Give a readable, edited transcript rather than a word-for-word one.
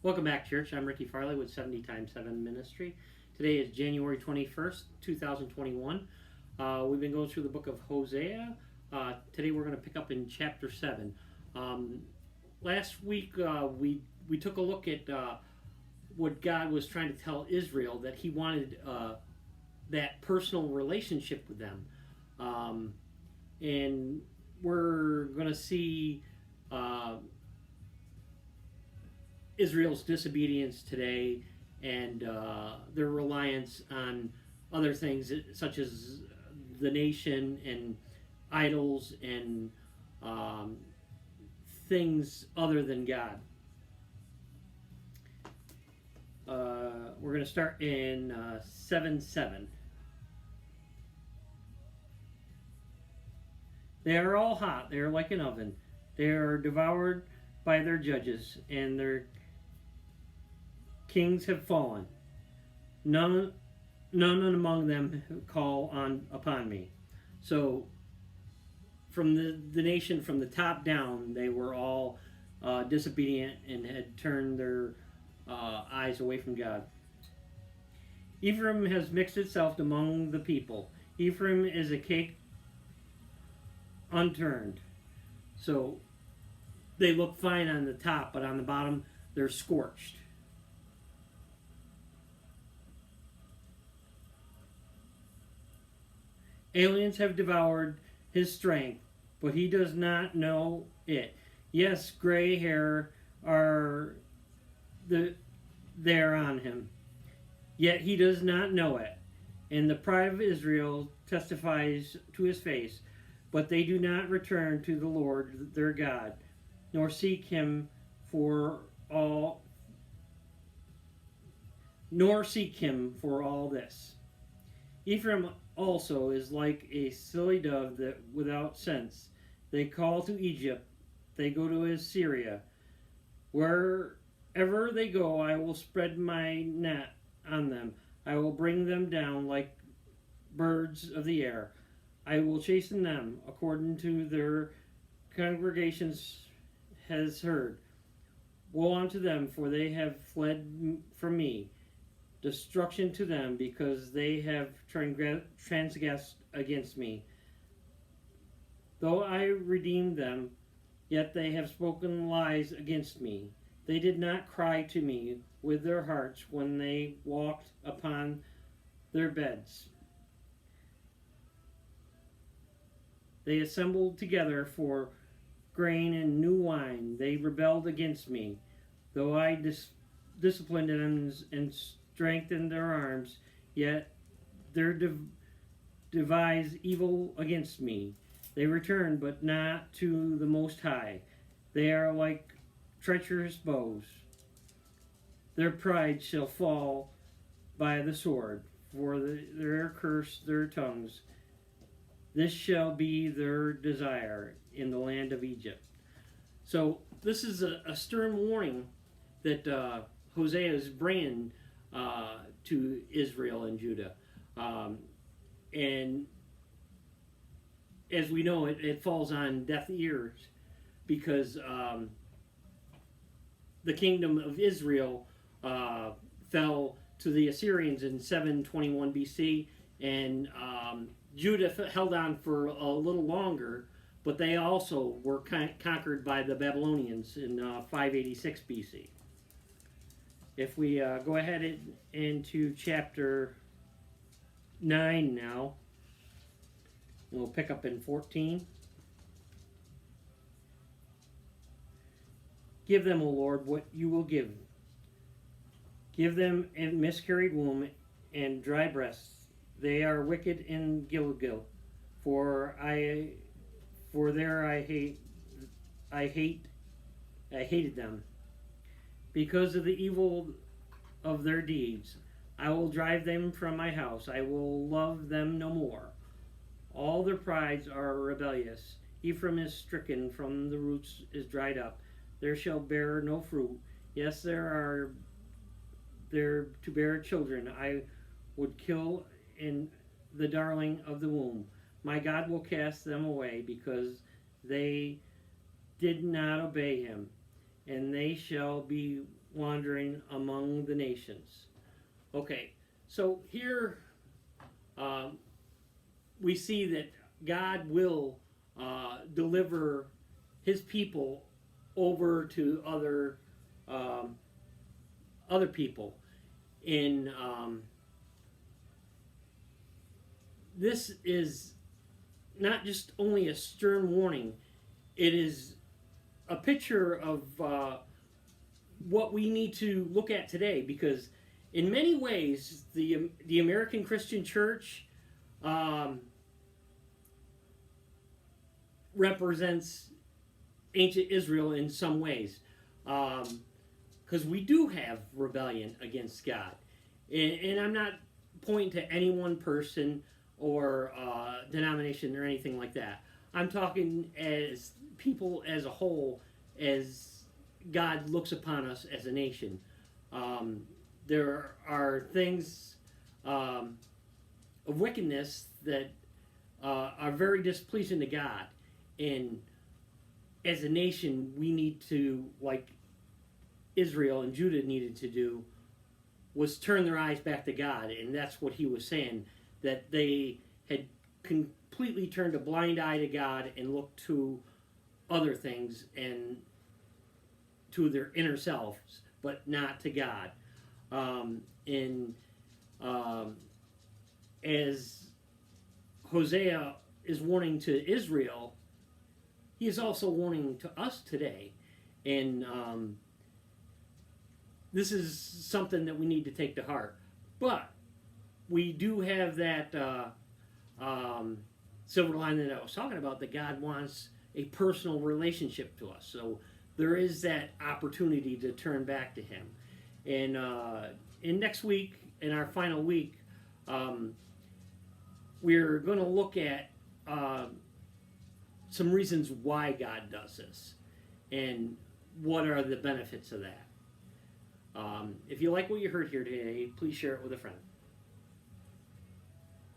Welcome back, church. I'm Ricky Farley with 70 times 7 Ministry. Today is January 21st, 2021. We've been going through the book of Hosea. Today we're going to pick up in chapter 7. Last week we took a look at what God was trying to tell Israel, that He wanted that personal relationship with them. And we're going to see Israel's disobedience today and their reliance on other things such as the nation and idols and things other than God. We're going to start in 7:7. They are all hot, they are like an oven. They are devoured by their judges, and their kings have fallen. None among them call upon me. So, from the nation, from the top down, they were all disobedient and had turned their eyes away from God. Ephraim has mixed itself among the people. Ephraim is a cake unturned. So, they look fine on the top, but on the bottom, they're scorched. Aliens have devoured his strength, but he does not know it. Yes, gray hair are there on him, yet he does not know it. And the pride of Israel testifies to his face, but they do not return to the Lord their God, nor seek him for all this. Ephraim also is like a silly dove that without sense. They call to Egypt, they go to Assyria. Wherever they go, I will spread my net on them. I will bring them down like birds of the air. I will chasten them according to their congregations has heard. Woe unto them, for they have fled from me. Destruction to them, because they have transgressed against me. Though I redeemed them, yet they have spoken lies against me. They did not cry to me with their hearts when they walked upon their beds. They assembled together for grain and new wine. They rebelled against me. Though I disciplined them and strengthened their arms, yet they devise evil against me. They return, but not to the Most High. They are like treacherous bows. Their pride shall fall by the sword, for their curse their tongues. This shall be their desire in the land of Egypt. So this is a stern warning that Hosea is bringing to Israel and Judah. And as we know, it falls on deaf ears because the kingdom of Israel fell to the Assyrians in 721 BC, and Judah held on for a little longer, but they also were conquered by the Babylonians in 586 BC. If we go ahead into chapter 9 now, we'll pick up in 14. Give them, O Lord, what you will give. Give them a miscarried womb and dry breasts. They are wicked in Gilgal, for there I hated them. Because of the evil of their deeds, I will drive them from my house. I will love them no more. All their prides are rebellious. Ephraim is stricken, from the roots is dried up. There shall bear no fruit. Yes, there are there to bear children. I would kill in the darling of the womb. My God will cast them away, because they did not obey him, and they shall be wandering among the nations. Okay, so here we see that God will deliver his people over to other people. In this is not just only a stern warning; it is a picture of what we need to look at today. Because in many ways, the American Christian Church represents ancient Israel in some ways, because we do have rebellion against God, and I'm not pointing to any one person or denomination or anything like that. I'm talking as people as a whole, as God looks upon us as a nation. There are things of wickedness that are very displeasing to God, and as a nation, we need to, like Israel and Judah needed to do, was turn their eyes back to God, and that's what he was saying, that they had completely turned a blind eye to God and looked to other things and to their inner selves, but not to God. And as Hosea is warning to Israel, he is also warning to us today. And this is something that we need to take to heart. But we do have that silver lining that I was talking about, that God wants a personal relationship to us. So there is that opportunity to turn back to him. And in next week, in our final week, we're going to look at some reasons why God does this and what are the benefits of that. If you like what you heard here today, please share it with a friend.